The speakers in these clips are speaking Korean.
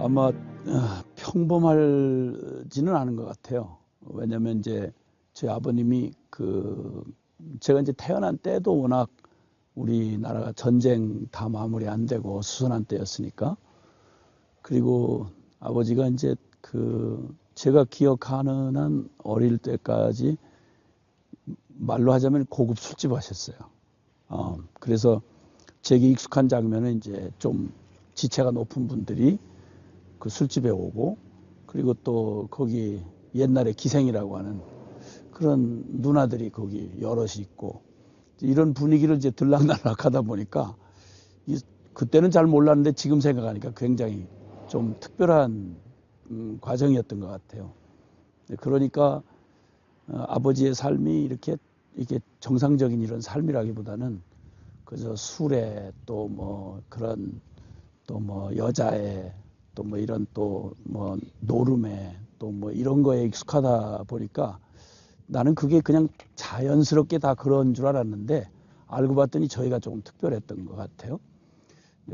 아마 평범하지는 않은 것 같아요. 왜냐면 이제 제 아버님이 제가 이제 태어난 때도 워낙 우리나라가 전쟁 다 마무리 안 되고 수선한 때였으니까. 그리고 아버지가 이제 제가 기억하는 한 어릴 때까지 말로 하자면 고급 술집 하셨어요. 그래서 제게 익숙한 장면은 이제 좀 지체가 높은 분들이 그 술집에 오고, 그리고 또 거기 옛날에 기생이라고 하는 그런 누나들이 거기 여럿이 있고, 이런 분위기를 이제 들락날락 하다 보니까 그때는 잘 몰랐는데 지금 생각하니까 굉장히 좀 특별한 과정이었던 것 같아요. 그러니까 아버지의 삶이 이렇게 정상적인 이런 삶이라기보다는 그저 술에 또 뭐 그런 또 뭐 여자에 또 뭐 이런 또 뭐 노름에 또 뭐 이런 거에 익숙하다 보니까 나는 그게 그냥 자연스럽게 다 그런 줄 알았는데, 알고 봤더니 저희가 조금 특별했던 것 같아요.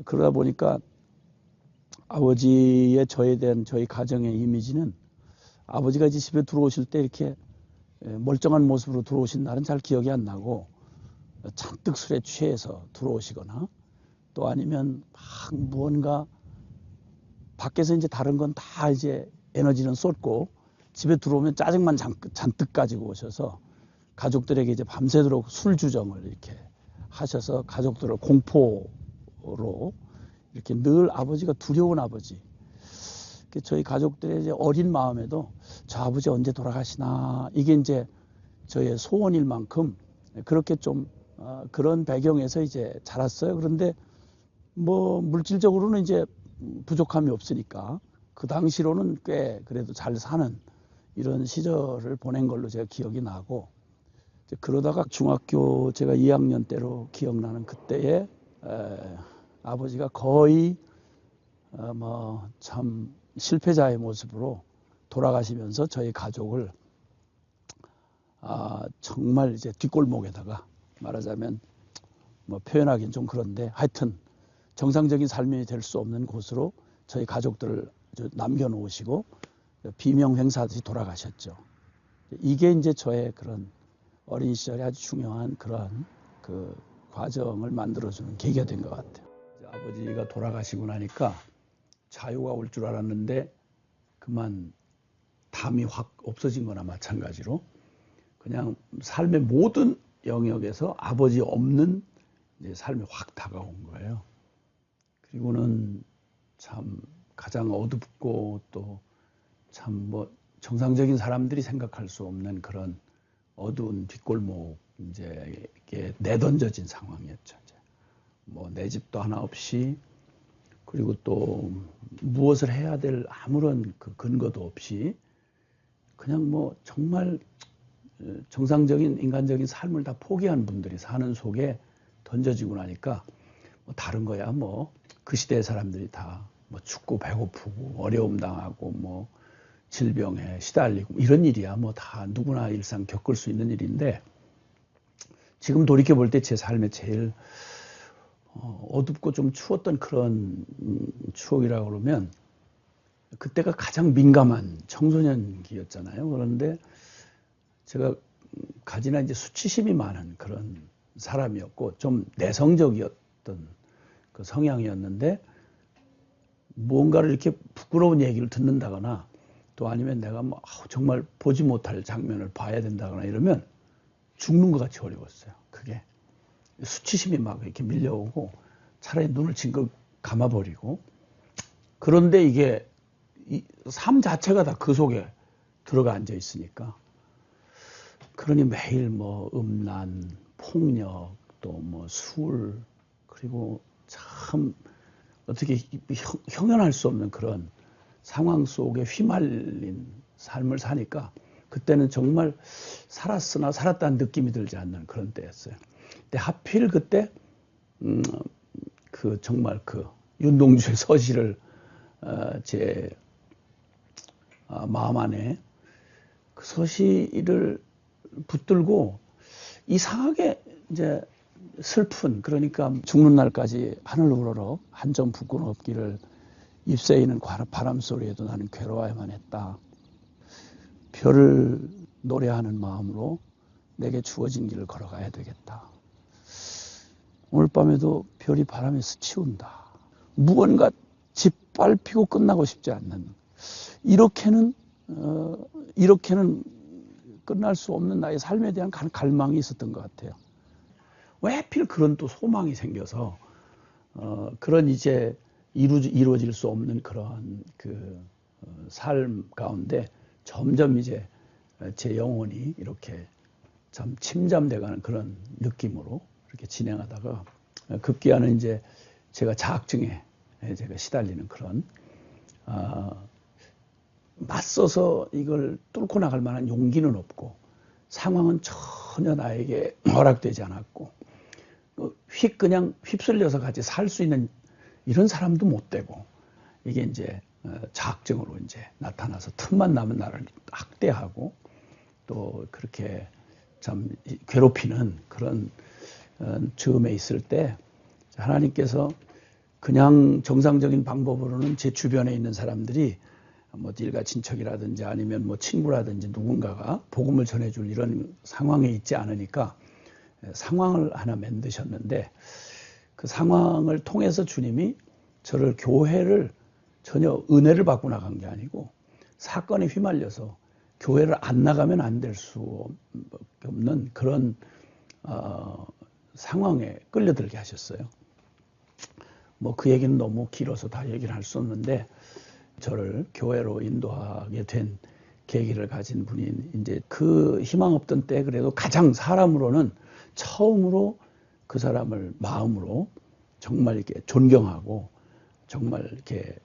그러다 보니까 아버지의 저에 대한 저희 가정의 이미지는, 아버지가 이제 집에 들어오실 때 이렇게 멀쩡한 모습으로 들어오신 날은 잘 기억이 안 나고, 잔뜩 술에 취해서 들어오시거나 또 아니면 막 무언가 밖에서 이제 다른 건 다 이제 에너지는 쏟고 집에 들어오면 짜증만 잔뜩 가지고 오셔서 가족들에게 이제 밤새도록 술 주정을 이렇게 하셔서 가족들을 공포로 이렇게 늘 아버지가 두려운 아버지. 저희 가족들의 이제 어린 마음에도 저 아버지 언제 돌아가시나, 이게 이제 저의 소원일 만큼 그렇게 좀 그런 배경에서 이제 자랐어요. 그런데 뭐 물질적으로는 이제 부족함이 없으니까 그 당시로는 꽤 그래도 잘 사는 이런 시절을 보낸 걸로 제가 기억이 나고, 그러다가 중학교 제가 2학년 때로 기억나는 그때에 아버지가 거의 뭐 참 실패자의 모습으로 돌아가시면서 저희 가족을 정말 이제 뒷골목에다가, 말하자면 뭐 표현하기는 좀 그런데 하여튼 정상적인 삶이 될 수 없는 곳으로 저희 가족들을 남겨놓으시고 비명횡사하듯이 돌아가셨죠. 이게 이제 저의 그런 어린 시절에 아주 중요한 그러한 그 과정을 만들어주는 계기가 된 것 같아요. 아버지가 돌아가시고 나니까 자유가 올 줄 알았는데 그만 담이 확 없어진 거나 마찬가지로 그냥 삶의 모든 영역에서 아버지 없는 이제 삶이 확 다가온 거예요. 그리고는 참 가장 어둡고 또 참 뭐 정상적인 사람들이 생각할 수 없는 그런 어두운 뒷골목, 이제 이게 내던져진 상황이었죠. 이제 뭐 내 집도 하나 없이, 그리고 또 무엇을 해야 될 아무런 그 근거도 없이 그냥 뭐 정말 정상적인 인간적인 삶을 다 포기한 분들이 사는 속에 던져지고 나니까 뭐 다른 거야 뭐 그 시대의 사람들이 다 뭐 춥고 배고프고 어려움 당하고 뭐 질병에 시달리고 이런 일이야 뭐 다 누구나 일상 겪을 수 있는 일인데, 지금 돌이켜 볼 때 제 삶에 제일 어둡고 좀 추웠던 그런 추억이라고 그러면, 그때가 가장 민감한 청소년기였잖아요. 그런데 제가 가지나 이제 수치심이 많은 그런 사람이었고 좀 내성적이었던 그 성향이었는데, 무언가를 이렇게 부끄러운 얘기를 듣는다거나 또 아니면 내가 뭐 정말 보지 못할 장면을 봐야 된다거나 이러면 죽는 것 같이 어려웠어요. 그게 수치심이 막 이렇게 밀려오고 차라리 눈을 징긋 감아버리고, 그런데 이게 삶 자체가 다 그 속에 들어가 앉아 있으니까, 그러니 매일 뭐 음란, 폭력, 또 뭐 술, 그리고 참 어떻게 형연할 수 없는 그런 상황 속에 휘말린 삶을 사니까 그때는 정말 살았으나 살았다는 느낌이 들지 않는 그런 때였어요. 근데 하필 그때 정말 그 윤동주의 서시를 제 마음 안에 그 서시를 붙들고 이상하게 이제 슬픈, 그러니까 죽는 날까지 하늘 우러러 한 점 붓고는 없기를, 잎새이는 바람 소리에도 나는 괴로워야만 했다. 별을 노래하는 마음으로 내게 주어진 길을 걸어가야 되겠다. 오늘 밤에도 별이 바람에 스치운다. 무언가 짓밟히고 끝나고 싶지 않는, 이렇게는 끝날 수 없는 나의 삶에 대한 갈망이 있었던 것 같아요. 왜 하필 그런 또 소망이 생겨서 그런 이제 이루어질 수 없는 그런 삶 가운데 점점 이제 제 영혼이 이렇게 참 침잠돼가는 그런 느낌으로 이렇게 진행하다가 급기야는 이제 제가 자학증에 제가 시달리는 그런 맞서서 이걸 뚫고 나갈 만한 용기는 없고 상황은 전혀 나에게 허락되지 않았고 그냥 휩쓸려서 같이 살 수 있는 이런 사람도 못 되고 이게 이제 자학증으로 이제 나타나서 틈만 나면 나를 학대하고 또 그렇게 참 괴롭히는 그런 즈음에 있을 때 하나님께서 그냥 정상적인 방법으로는 제 주변에 있는 사람들이 뭐 일가 친척이라든지 아니면 뭐 친구라든지 누군가가 복음을 전해줄 이런 상황에 있지 않으니까 상황을 하나 만드셨는데 그 상황을 통해서 주님이 저를 교회를 전혀 은혜를 받고 나간 게 아니고 사건에 휘말려서 교회를 안 나가면 안 될 수 없는 그런 상황에 끌려들게 하셨어요. 뭐 그 얘기는 너무 길어서 다 얘기를 할 수 없는데 저를 교회로 인도하게 된 계기를 가진 분인 이제 그 희망 없던 때 그래도 가장 사람으로는 처음으로 그 사람을 마음으로 정말 이렇게 존경하고 정말 이렇게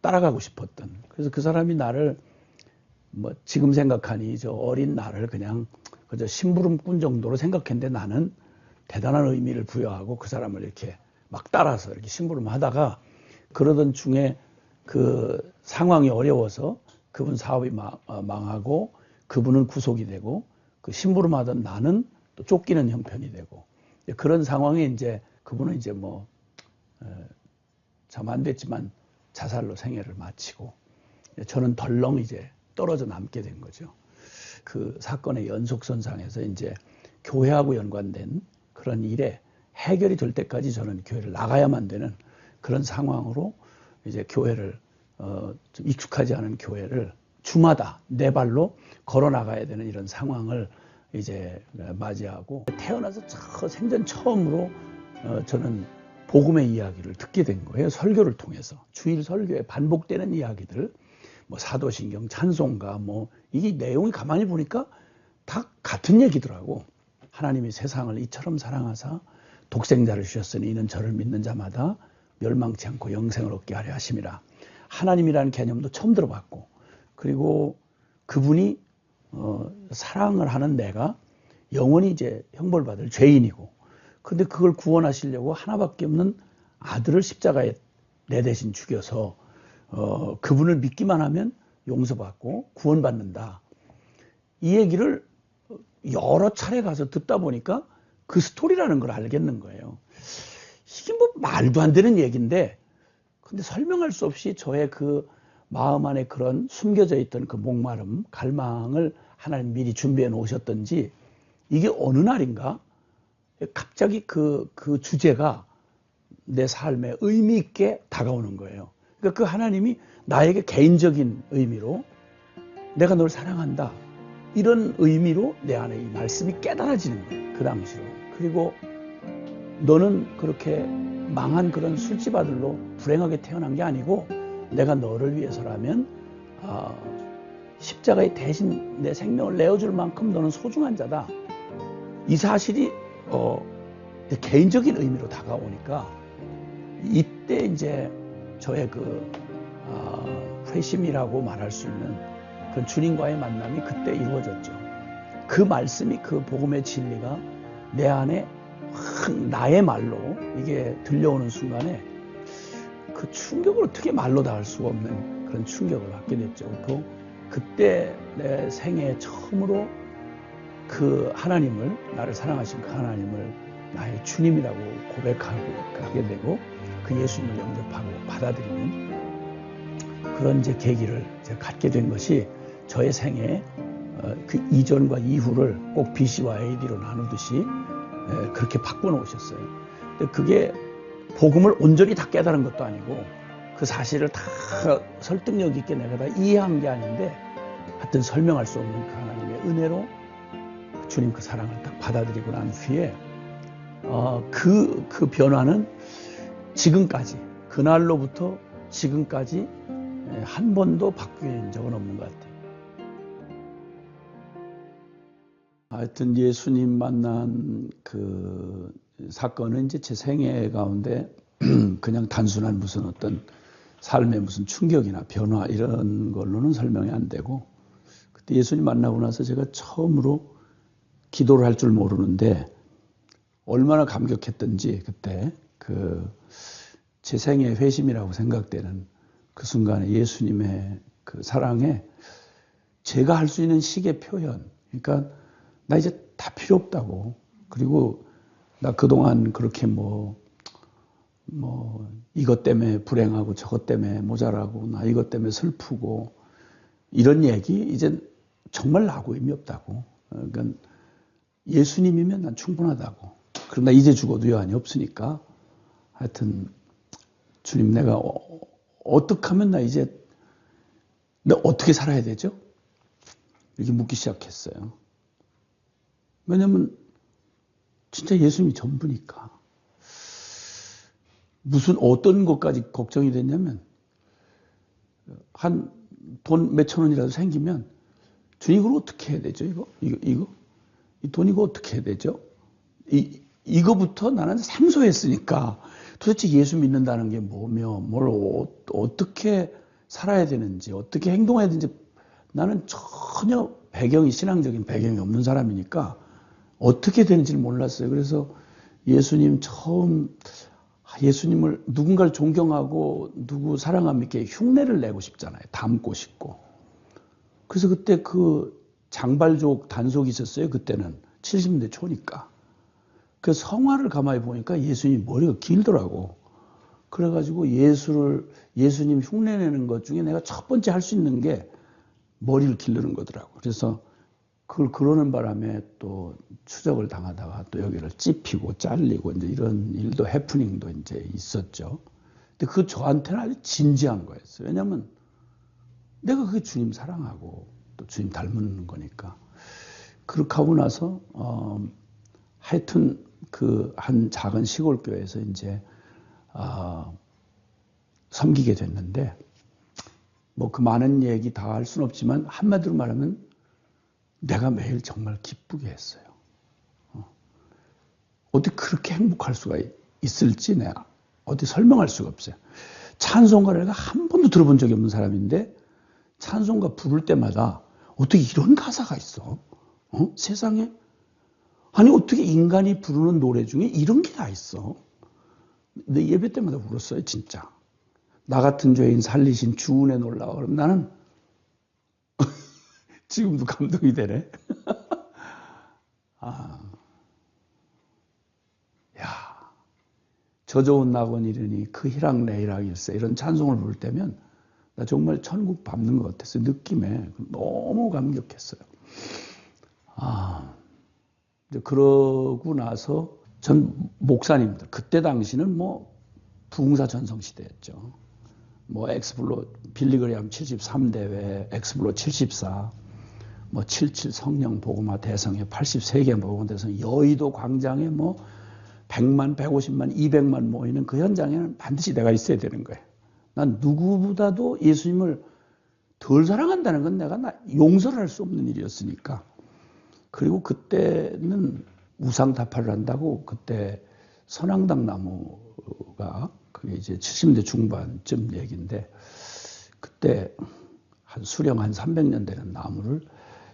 따라가고 싶었던, 그래서 그 사람이 나를 뭐 지금 생각하니 저 어린 나를 그냥 그저 심부름꾼 정도로 생각했는데 나는 대단한 의미를 부여하고 그 사람을 이렇게 막 따라서 이렇게 심부름하다가 그러던 중에 그 상황이 어려워서 그분 사업이 망하고 그분은 구속이 되고 그 심부름하던 나는 또 쫓기는 형편이 되고 그런 상황에 이제 그분은 이제 뭐 참 안 됐지만 자살로 생애를 마치고 저는 덜렁 이제 떨어져 남게 된 거죠. 그 사건의 연속선상에서 이제 교회하고 연관된 그런 일에 해결이 될 때까지 저는 교회를 나가야만 되는 그런 상황으로 이제 교회를 좀 익숙하지 않은 교회를 주마다 내 발로 걸어 나가야 되는 이런 상황을 이제 맞이하고 태어나서 생전 처음으로 저는 복음의 이야기를 듣게 된 거예요. 설교를 통해서 주일 설교에 반복되는 이야기들, 뭐 사도신경, 찬송가, 뭐 이 내용이 가만히 보니까 다 같은 얘기더라고. 하나님이 세상을 이처럼 사랑하사 독생자를 주셨으니 이는 저를 믿는 자마다 멸망치 않고 영생을 얻게 하려 하심이라. 하나님이라는 개념도 처음 들어봤고, 그리고 그분이 사랑을 하는 내가 영원히 이제 형벌받을 죄인이고, 근데 그걸 구원하시려고 하나밖에 없는 아들을 십자가에 내 대신 죽여서 그분을 믿기만 하면 용서받고 구원받는다. 이 얘기를 여러 차례 가서 듣다 보니까 그 스토리라는 걸 알겠는 거예요. 이게 뭐 말도 안 되는 얘기인데, 근데 설명할 수 없이 저의 그 마음 안에 그런 숨겨져 있던 그 목마름, 갈망을 하나님 미리 준비해 놓으셨던지 이게 어느 날인가 갑자기 그 주제가 내 삶에 의미 있게 다가오는 거예요. 그러니까 그 하나님이 나에게 개인적인 의미로 내가 널 사랑한다, 이런 의미로 내 안에 이 말씀이 깨달아지는 거예요. 그 당시로. 그리고 너는 그렇게 망한 그런 술집 아들로 불행하게 태어난 게 아니고 내가 너를 위해서라면 십자가에 대신 내 생명을 내어줄 만큼 너는 소중한 자다. 이 사실이 개인적인 의미로 다가오니까 이때 이제 저의 회심이라고 말할 수 있는 그런 주님과의 만남이 그때 이루어졌죠. 그 말씀이, 그 복음의 진리가 내 안에 나의 말로 이게 들려오는 순간에 그 충격을 어떻게 말로 다 할 수가 없는 그런 충격을 받게 됐죠. 그때 내 생애 처음으로 그 하나님을, 나를 사랑하신 그 하나님을 나의 주님이라고 고백하게 되고 그 예수님을 영접하고 받아들이는 그런 이제 계기를 제가 갖게 된 것이 저의 생애 그 이전과 이후를 꼭 BC와 AD로 나누듯이 그렇게 바꿔놓으셨어요. 근데 그게 복음을 온전히 다 깨달은 것도 아니고 그 사실을 다 설득력 있게 내가 다 이해한 게 아닌데 하여튼 설명할 수 없는 그 하나님의 은혜로 주님 그 사랑을 딱 받아들이고 난 후에 그 변화는 지금까지 그날로부터 지금까지 한 번도 바뀐 적은 없는 것 같아요. 하여튼 예수님 만난 그 사건은 이제 제 생애 가운데 그냥 단순한 무슨 어떤 삶의 무슨 충격이나 변화 이런 걸로는 설명이 안 되고, 그때 예수님 만나고 나서 제가 처음으로 기도를 할 줄 모르는데 얼마나 감격했던지 그때 제 생애의 회심이라고 생각되는 그 순간에 예수님의 그 사랑에 제가 할 수 있는 식의 표현, 그러니까 나 이제 다 필요 없다고, 그리고 나 그동안 그렇게 이것 때문에 불행하고 저것 때문에 모자라고 나 이것 때문에 슬프고 이런 얘기 이제 정말 나하고 의미 없다고. 그러니까 예수님이면 난 충분하다고. 그러나 이제 죽어도 여한이 없으니까 하여튼 주님 내가 어떻게 하면 나 어떻게 살아야 되죠? 이렇게 묻기 시작했어요. 왜냐면 진짜 예수님이 전부니까. 어떤 것까지 걱정이 됐냐면 한 돈 몇천 원이라도 생기면 주님 이걸 어떻게 해야 되죠? 이거 이 돈 이거 어떻게 해야 되죠? 이거부터 나는 생소했으니까 도대체 예수 믿는다는 게 뭐며 뭘 어떻게 살아야 되는지 어떻게 행동해야 되는지 나는 전혀 신앙적인 배경이 없는 사람이니까 어떻게 되는지를 몰랐어요. 그래서 예수님을 누군가를 존경하고 누구 사랑하면 이렇게 흉내를 내고 싶잖아요. 닮고 싶고. 그래서 그때 그 장발족 단속이 있었어요. 그때는 70년대 초니까. 그 성화를 가만히 보니까 예수님 머리가 길더라고. 그래가지고 예수님 흉내내는 것 중에 내가 첫 번째 할 수 있는 게 머리를 기르는 거더라고. 그래서 그걸 그러는 바람에 또 추적을 당하다가 또 여기를 찝히고 잘리고 이제 이런 일도 해프닝도 이제 있었죠. 근데 저한테는 아주 진지한 거였어요. 왜냐면 내가 그게 주님 사랑하고 또 주님 닮은 거니까. 그렇게 하고 나서 하여튼 그 한 작은 시골 교회에서 이제 섬기게 됐는데 그 많은 얘기 다 할 수는 없지만 한마디로 말하면 내가 매일 정말 기쁘게 했어요. 어떻게 그렇게 행복할 수가 있을지 내가 어디 설명할 수가 없어요. 찬송가를 내가 한 번도 들어본 적이 없는 사람인데 찬송가 부를 때마다 어떻게 이런 가사가 있어? 세상에? 아니 어떻게 인간이 부르는 노래 중에 이런 게 다 있어? 내 예배 때마다 울었어요 진짜. 나 같은 죄인 살리신 주 은혜 놀라워. 그럼 나는 지금도 감동이 되네. 저 좋은 낙원 이르니 그 희락내희락일세 이런 찬송을 부를 때면 나 정말 천국 밟는 것 같았어요. 느낌에 너무 감격했어요. 이제 그러고 나서 전 목사님들 그때 당시는 부흥사 전성 시대였죠. 엑스플로 빌리그레암 73대회, 엑스플로 74, 77 성령 복음화 대성회, 83개 복음화 대성, 여의도 광장에 100만, 150만, 200만 모이는 그 현장에는 반드시 내가 있어야 되는 거예요. 난 누구보다도 예수님을 덜 사랑한다는 건 내가 용서를 할 수 없는 일이었으니까. 그리고 그때는 우상타파를 한다고 그때 선앙당 나무가 그게 이제 70대 중반쯤 얘기인데 그때 수령 한 300년 되는 나무를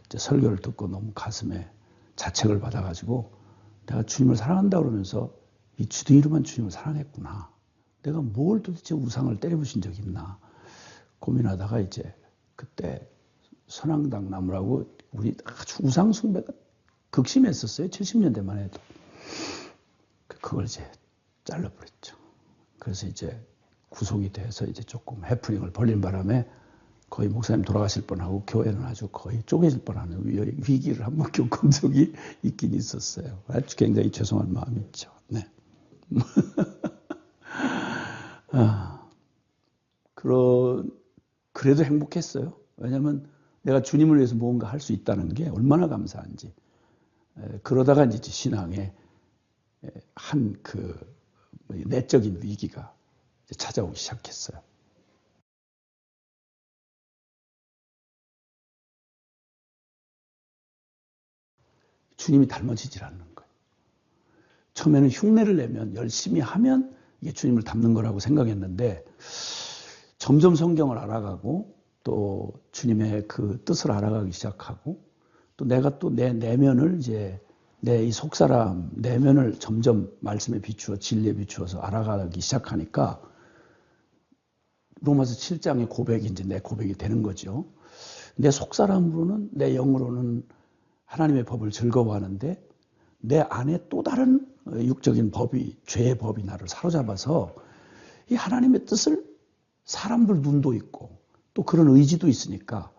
이제 설교를 듣고 너무 가슴에 자책을 받아가지고 내가 주님을 사랑한다 그러면서 이 주둥이로만 주님을 사랑했구나. 내가 뭘 도대체 우상을 때려부신 적이 있나 고민하다가 이제 그때 선앙당 나무라고 우리 아주 우상 숭배가 극심했었어요. 70년대만 해도. 그걸 이제 잘라버렸죠. 그래서 이제 구속이 돼서 이제 조금 해프닝을 벌린 바람에 거의 목사님 돌아가실 뻔하고 교회는 아주 거의 쪼개질 뻔하는 위기를 한번 겪은 적이 있긴 있었어요. 아주 굉장히 죄송한 마음이 있죠. 네. 그래도 행복했어요. 왜냐하면 내가 주님을 위해서 무언가 할 수 있다는 게 얼마나 감사한지. 그러다가 이제 신앙에 한 내적인 위기가 찾아오기 시작했어요. 주님이 닮아지질 않는 거예요. 처음에는 흉내를 내면 열심히 하면 이게 주님을 닮는 거라고 생각했는데 점점 성경을 알아가고 또 주님의 그 뜻을 알아가기 시작하고 또 내가 또 내 내면을 이제 내 이 속사람 내면을 점점 말씀에 비추어 진리에 비추어서 알아가기 시작하니까 로마서 7장의 고백이 이제 내 고백이 되는 거죠. 내 속사람으로는 내 영으로는 하나님의 법을 즐거워하는데 내 안에 또 다른 육적인 법이 죄의 법이 나를 사로잡아서 이 하나님의 뜻을 사람들 눈도 있고 또 그런 의지도 있으니까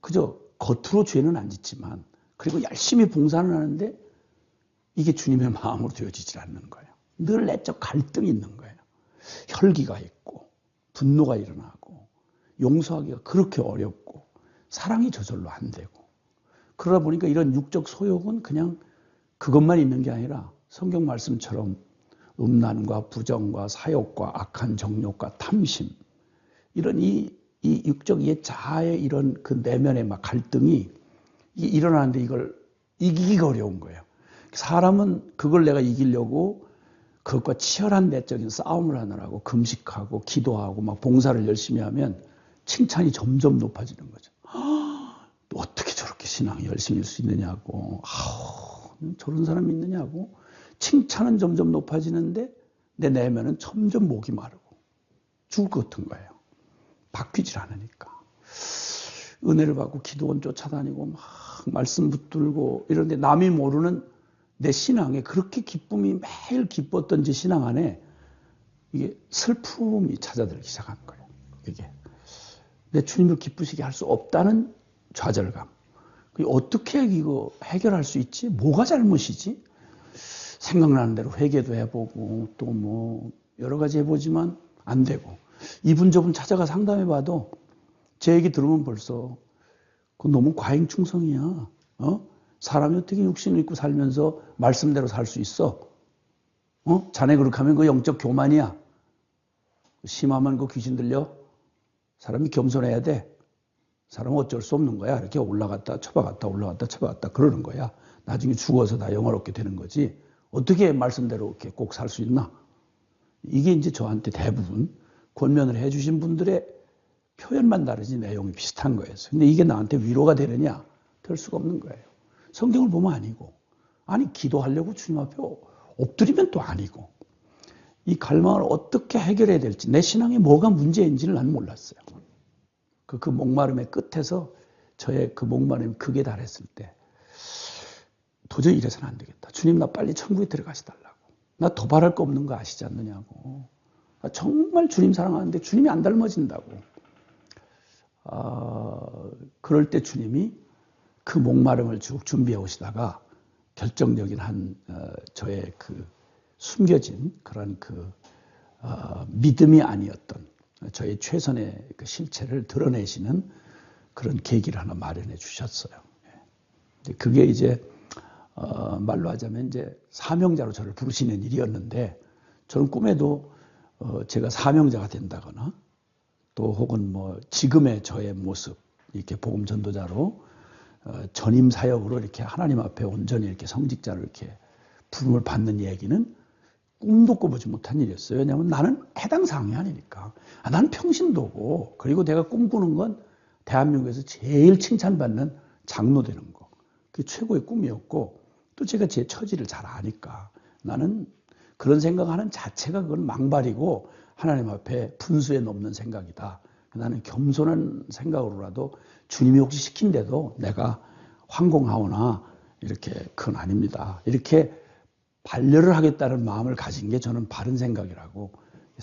그저 겉으로 죄는 안 짓지만 그리고 열심히 봉사는 하는데 이게 주님의 마음으로 되어지질 않는 거예요. 늘 내적 갈등이 있는 거예요. 혈기가 있고 분노가 일어나고 용서하기가 그렇게 어렵고 사랑이 저절로 안 되고 그러다 보니까 이런 육적 소욕은 그냥 그것만 있는 게 아니라 성경 말씀처럼 음란과 부정과 사욕과 악한 정욕과 탐심 이런 이 육적 옛 자아의 이런 그 내면의 막 갈등이 일어나는데 이걸 이기기가 어려운 거예요. 사람은 그걸 내가 이기려고 그것과 치열한 내적인 싸움을 하느라고 금식하고 기도하고 막 봉사를 열심히 하면 칭찬이 점점 높아지는 거죠. 어떻게 저렇게 신앙이 열심히 할 수 있느냐고, 저런 사람이 있느냐고. 칭찬은 점점 높아지는데 내 내면은 점점 목이 마르고 죽을 것 같은 거예요. 바뀌질 않으니까. 은혜를 받고 기도원 쫓아다니고 막 말씀 붙들고 이런데 남이 모르는 내 신앙에 그렇게 기쁨이 매일 기뻤던 제 신앙 안에 이게 슬픔이 찾아들기 시작한 거예요. 이게 내 주님을 기쁘시게 할 수 없다는 좌절감. 어떻게 이거 해결할 수 있지? 뭐가 잘못이지? 생각나는 대로 회개도 해보고 또 뭐 여러 가지 해보지만 안 되고 이분 저분 찾아가 상담해봐도 제 얘기 들으면 벌써 그건 너무 과잉충성이야. 사람이 어떻게 육신을 입고 살면서 말씀대로 살 수 있어? 자네 그렇게 하면 그 영적 교만이야. 심하면 그 귀신 들려? 사람이 겸손해야 돼. 사람은 어쩔 수 없는 거야. 이렇게 올라갔다 쳐박았다 올라갔다 쳐박았다 그러는 거야. 나중에 죽어서 다 영화롭게 되는 거지. 어떻게 말씀대로 이렇게 꼭 살 수 있나? 이게 이제 저한테 대부분 권면을 해주신 분들의 표현만 다르지 내용이 비슷한 거예요. 근데 이게 나한테 위로가 되느냐? 될 수가 없는 거예요. 성경을 보면 아니고, 아니 기도하려고 주님 앞에 엎드리면 또 아니고, 이 갈망을 어떻게 해결해야 될지, 내 신앙에 뭐가 문제인지를 난 몰랐어요. 그 목마름의 끝에서 저의 그 목마름이 극에 달했을 때 도저히 이래서는 안 되겠다. 주님 나 빨리 천국에 들어가시달라고. 나 도발할 거 없는 거 아시지 않느냐고. 나 정말 주님 사랑하는데 주님이 안 닮아진다고. 그럴 때 주님이 그 목마름을 쭉 준비해 오시다가 결정적인 저의 그 숨겨진 그런 믿음이 아니었던 저의 최선의 그 실체를 드러내시는 그런 계기를 하나 마련해 주셨어요. 그게 이제 말로 하자면 이제 사명자로 저를 부르시는 일이었는데 저는 꿈에도 제가 사명자가 된다거나 또 혹은 뭐 지금의 저의 모습 이렇게 복음 전도자로 전임 사역으로 이렇게 하나님 앞에 온전히 이렇게 성직자로 이렇게 부름을 받는 얘기는 꿈도 꿔보지 못한 일이었어요. 왜냐하면 나는 해당 사항이 아니니까. 나는 평신도고 그리고 내가 꿈꾸는 건 대한민국에서 제일 칭찬받는 장로 되는 거. 그게 최고의 꿈이었고 또 제가 제 처지를 잘 아니까 나는 그런 생각하는 자체가 그건 망발이고 하나님 앞에 분수에 넘는 생각이다. 나는 겸손한 생각으로라도 주님이 혹시 시킨데도 내가 황공하오나 이렇게 그건 아닙니다. 이렇게 반려를 하겠다는 마음을 가진 게 저는 바른 생각이라고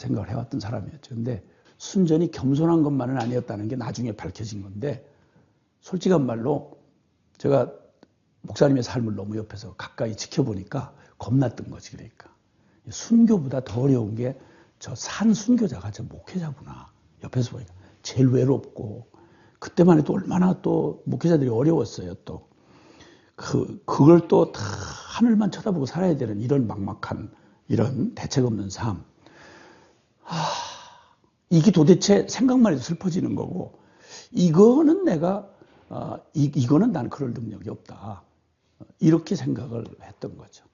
생각을 해왔던 사람이었죠. 근데 순전히 겸손한 것만은 아니었다는 게 나중에 밝혀진 건데, 솔직한 말로 제가 목사님의 삶을 너무 옆에서 가까이 지켜보니까 겁났던 거지. 그러니까 순교보다 더 어려운 게 저 산 순교자가 저 목회자구나. 옆에서 보니까 제일 외롭고, 그때만 해도 얼마나 또 목회자들이 어려웠어요. 또 그걸 또 다 하늘만 쳐다보고 살아야 되는 이런 막막한, 이런 대책 없는 삶. 이게 도대체 생각만 해도 슬퍼지는 거고, 이거는 이거는 난 그럴 능력이 없다. 이렇게 생각을 했던 거죠.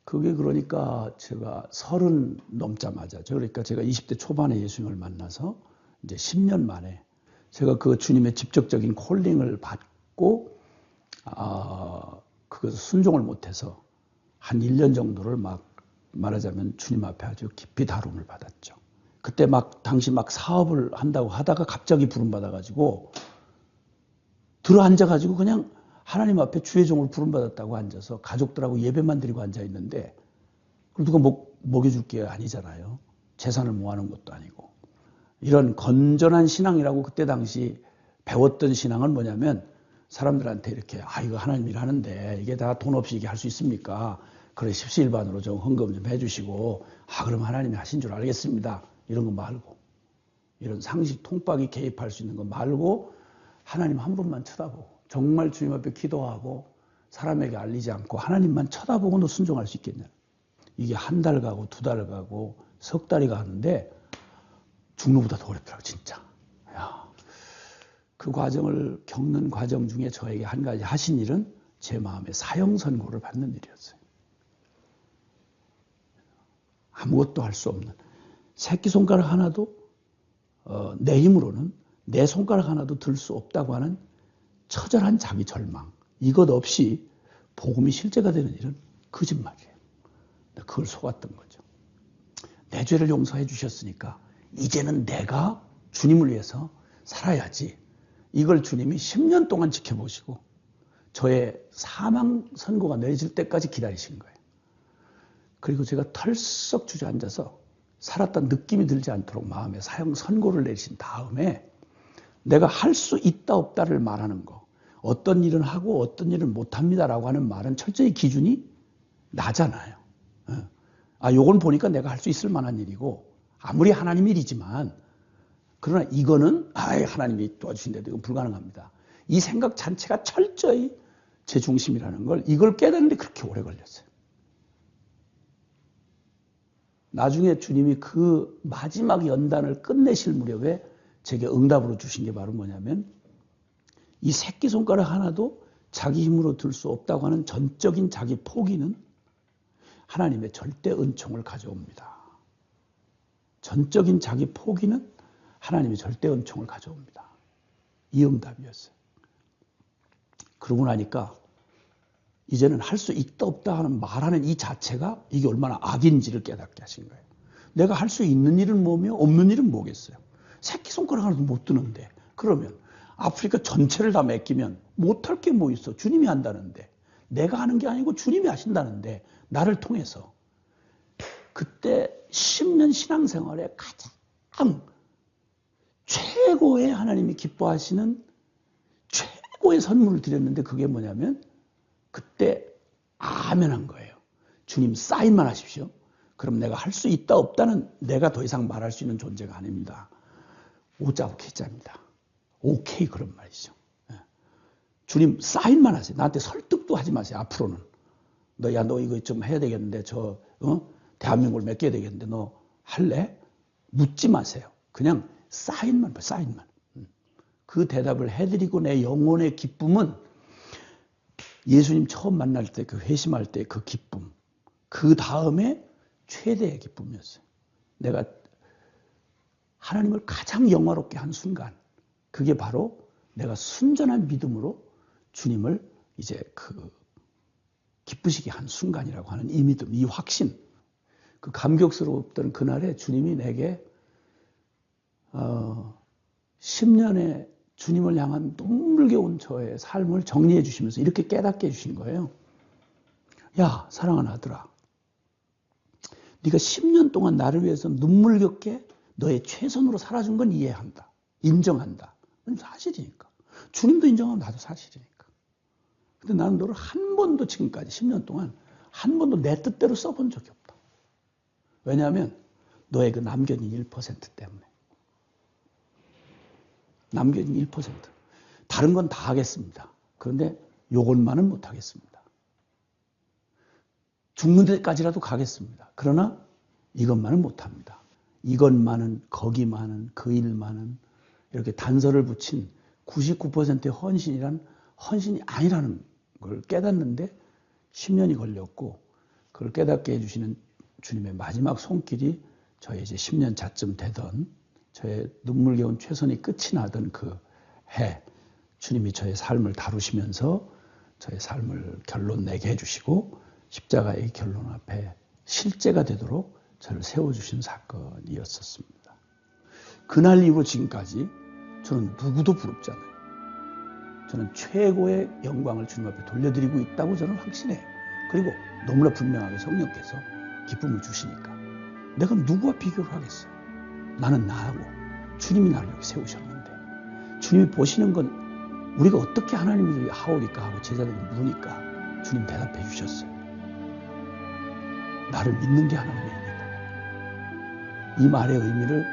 그게 그러니까 제가 30 넘자마자, 그러니까 제가 20대 초반에 예수님을 만나서 이제 10년 만에 제가 그 주님의 직접적인 콜링을 받고, 그것을 순종을 못해서 한 1년 정도를 말하자면 주님 앞에 아주 깊이 다룸을 받았죠. 그때 당시 사업을 한다고 하다가 갑자기 부름받아가지고 들어앉아가지고 그냥 하나님 앞에 주의 종으로 부름받았다고 앉아서 가족들하고 예배만 드리고 앉아있는데, 누가 먹여줄 게 아니잖아요. 재산을 모아놓은 것도 아니고. 이런 건전한 신앙이라고 그때 당시 배웠던 신앙은 뭐냐면, 사람들한테 이렇게 이거 하나님 일하는데 이게 다 돈 없이 이게 할 수 있습니까? 그래 십시일반으로 좀 헌금 좀 해주시고, 그럼 하나님이 하신 줄 알겠습니다. 이런 거 말고, 이런 상식 통박이 개입할 수 있는 거 말고, 하나님 한 분만 쳐다보고 정말 주님 앞에 기도하고 사람에게 알리지 않고 하나님만 쳐다보고 너 순종할 수 있겠냐. 이게 한 달 가고 2달 가고 석 달이 가는데 죽는 것보다 더 어렵더라고 진짜. 그 과정을 겪는 과정 중에 저에게 한 가지 하신 일은 제 마음에 사형 선고를 받는 일이었어요. 아무것도 할 수 없는, 새끼손가락 하나도 내 힘으로는 내 손가락 하나도 들 수 없다고 하는 처절한 자기 절망, 이것 없이 복음이 실제가 되는 일은 거짓말이에요. 그걸 속았던 거죠. 내 죄를 용서해 주셨으니까 이제는 내가 주님을 위해서 살아야지. 이걸 주님이 10년 동안 지켜보시고 저의 사망 선고가 내려질 때까지 기다리신 거예요. 그리고 제가 털썩 주저앉아서 살았다는 느낌이 들지 않도록 마음에 사형 선고를 내리신 다음에, 내가 할 수 있다 없다를 말하는 거, 어떤 일은 하고 어떤 일은 못합니다라고 하는 말은 철저히 기준이 나잖아요. 요건 보니까 내가 할 수 있을 만한 일이고, 아무리 하나님 일이지만, 그러나 이거는 하나님이 도와주신데도 이건 불가능합니다. 이 생각 자체가 철저히 제 중심이라는 걸, 이걸 깨닫는데 그렇게 오래 걸렸어요. 나중에 주님이 그 마지막 연단을 끝내실 무렵에 제게 응답으로 주신 게 바로 뭐냐면, 이 새끼손가락 하나도 자기 힘으로 들 수 없다고 하는 전적인 자기 포기는 하나님의 절대 은총을 가져옵니다. 전적인 자기 포기는 하나님의 절대 은총을 가져옵니다. 이 응답이었어요. 그러고 나니까 이제는 할 수 있다 없다 하는 말하는 이 자체가 이게 얼마나 악인지를 깨닫게 하신 거예요. 내가 할 수 있는 일은 뭐며 없는 일은 뭐겠어요. 새끼손가락 하나도 못 드는데, 그러면 아프리카 전체를 다 맡기면 못할 게 뭐 있어. 주님이 한다는데, 내가 하는 게 아니고 주님이 하신다는데, 나를 통해서. 그때 10년 신앙생활에 가장 최고의 하나님이 기뻐하시는 최고의 선물을 드렸는데, 그게 뭐냐면 그때 아멘한 거예요. 주님 사인만 하십시오. 그럼 내가 할 수 있다 없다는, 내가 더 이상 말할 수 있는 존재가 아닙니다. 오자 오케이자입니다. 오케이, 그런 말이죠. 주님 사인만 하세요. 나한테 설득도 하지 마세요. 앞으로는 너 이거 좀 해야 되겠는데, 대한민국을 맡겨야 되겠는데 너 할래? 묻지 마세요. 그냥 사인만. 그 대답을 해드리고 내 영혼의 기쁨은 예수님 처음 만날 때, 그 회심할 때 그 기쁨, 그 다음에 최대의 기쁨이었어요. 내가 하나님을 가장 영화롭게 한 순간, 그게 바로 내가 순전한 믿음으로 주님을 이제 기쁘시게 한 순간이라고 하는 이 믿음, 이 확신, 그 감격스러웠던 그날에 주님이 내게 10년의 주님을 향한 눈물겨운 저의 삶을 정리해 주시면서 이렇게 깨닫게 해주신 거예요. 야, 사랑하는 아들아, 네가 10년 동안 나를 위해서 눈물겹게 너의 최선으로 살아준 건 이해한다. 인정한다. 그건 사실이니까. 주님도 인정하고 나도 사실이니까. 근데 나는 너를 한 번도 지금까지 10년 동안 한 번도 내 뜻대로 써본 적이 없다. 왜냐하면 너의 그 남겨진 1% 때문에. 남겨진 1%. 다른 건 다 하겠습니다. 그런데 요것만은 못 하겠습니다. 죽는 데까지라도 가겠습니다. 그러나 이것만은 못 합니다. 이것만은, 거기만은, 그 일만은 이렇게 단서를 붙인 99%의 헌신이란 헌신이 아니라는 걸 깨닫는데 10년이 걸렸고, 그걸 깨닫게 해주시는 주님의 마지막 손길이 저의 이제 10년 차쯤 되던 저의 눈물겨운 최선이 끝이 나던 그 해, 주님이 저의 삶을 다루시면서 저의 삶을 결론 내게 해주시고 십자가의 결론 앞에 실제가 되도록 저를 세워주신 사건이었었습니다. 그날 이후로 지금까지 저는 누구도 부럽지 않아요. 저는 최고의 영광을 주님 앞에 돌려드리고 있다고 저는 확신해요. 그리고 너무나 분명하게 성령께서 기쁨을 주시니까 내가 누구와 비교를 하겠어요. 나는 나하고 주님이 나를 여기 세우셨는데, 주님이 보시는 건 우리가 어떻게 하나님을 하오리까 하고 제자들이 물으니까 주님 대답해 주셨어요. 나를 믿는 게 하나님입니다. 이 말의 의미를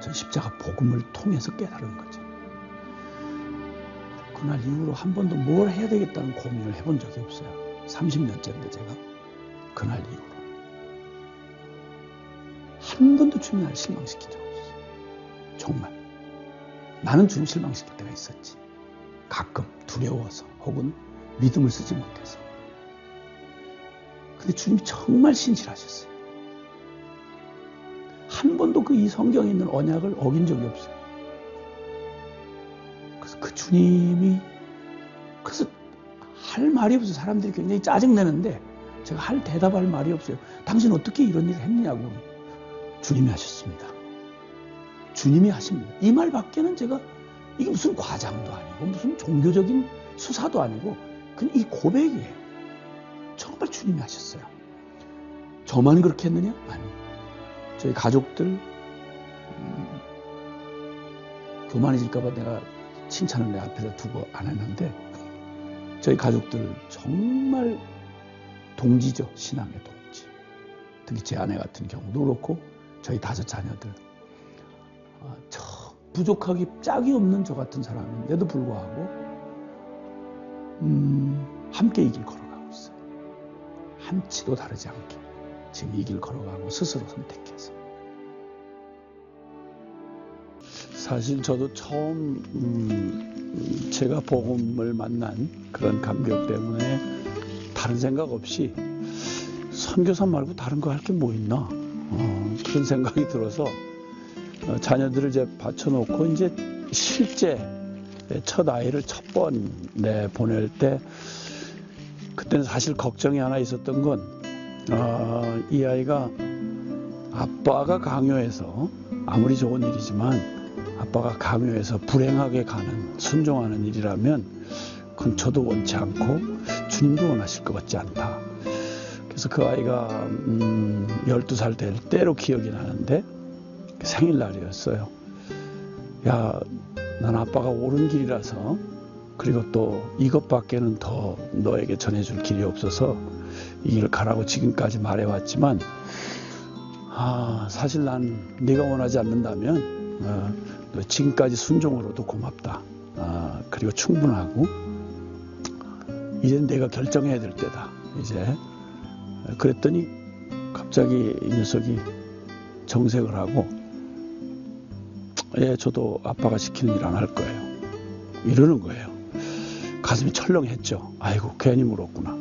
전 십자가 복음을 통해서 깨달은 거죠. 그날 이후로 한 번도 뭘 해야 되겠다는 고민을 해본 적이 없어요. 30년째인데 제가 그날 이후로 한 번도 주님 나를 실망시킨 적 없었어요. 정말. 나는 주님 실망시킬 때가 있었지. 가끔 두려워서 혹은 믿음을 쓰지 못해서. 근데 주님이 정말 신실하셨어요. 한 번도 그 이 성경에 있는 언약을 어긴 적이 없어요. 그래서 그 주님이, 그래서 할 말이 없어요. 사람들이 굉장히 짜증내는데 제가 대답할 말이 없어요. 당신 어떻게 이런 일을 했느냐고. 주님이 하셨습니다. 주님이 하십니다. 이 말밖에는 제가, 이게 무슨 과장도 아니고 무슨 종교적인 수사도 아니고 그냥 이 고백이에요. 정말 주님이 하셨어요. 저만 그렇게 했느냐? 아니요. 저희 가족들 교만해질까봐 내가 칭찬을 내 앞에다 두고 안 했는데, 저희 가족들 정말 동지죠. 신앙의 동지. 특히 제 아내 같은 경우도 그렇고 저희 5 자녀들, 부족하기 짝이 없는 저 같은 사람인데도 불구하고 함께 이 길 걸어가고 있어요. 한치도 다르지 않게 지금 이 길 걸어가고 스스로 선택해서. 사실 저도 처음 제가 복음을 만난 그런 감격 때문에 다른 생각 없이 선교사 말고 다른 거 할 게 뭐 있나, 그런 생각이 들어서 자녀들을 이제 받쳐놓고 이제 실제 첫 아이를 첫 번에 보낼 때, 그때는 사실 걱정이 하나 있었던 건, 이 아이가 아빠가 강요해서, 아무리 좋은 일이지만 아빠가 강요해서 불행하게 가는, 순종하는 일이라면 그건 저도 원치 않고 주님도 원하실 것 같지 않다. 그래서 그 아이가 12살 될 때로 기억이 나는데 생일날이었어요. 야, 난 아빠가 옳은 길이라서, 그리고 또 이것밖에는 더 너에게 전해줄 길이 없어서 이 길을 가라고 지금까지 말해왔지만, 사실 난 네가 원하지 않는다면 너 지금까지 순종으로도 고맙다. 그리고 충분하고 이제는 내가 결정해야 될 때다. 이제 그랬더니 갑자기 이 녀석이 정색을 하고, 예, 저도 아빠가 시키는 일 안 할 거예요. 이러는 거예요. 가슴이 철렁했죠. 아이고, 괜히 물었구나.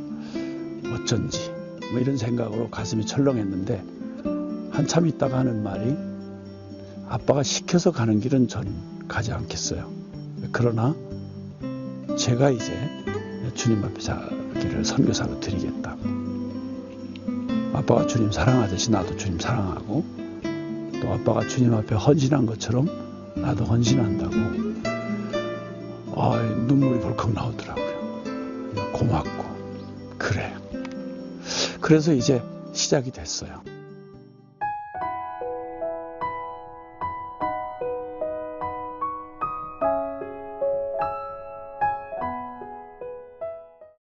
어쩐지. 뭐 이런 생각으로 가슴이 철렁했는데, 한참 있다가 하는 말이, 아빠가 시켜서 가는 길은 전 가지 않겠어요. 그러나 제가 이제 주님 앞에 자기를 선교사로 드리겠다고. 아빠가 주님 사랑하듯이 나도 주님 사랑하고, 또 아빠가 주님 앞에 헌신한 것처럼 나도 헌신한다고. 눈물이 벌컥 나오더라고요. 고맙고. 그래. 그래서 이제 시작이 됐어요.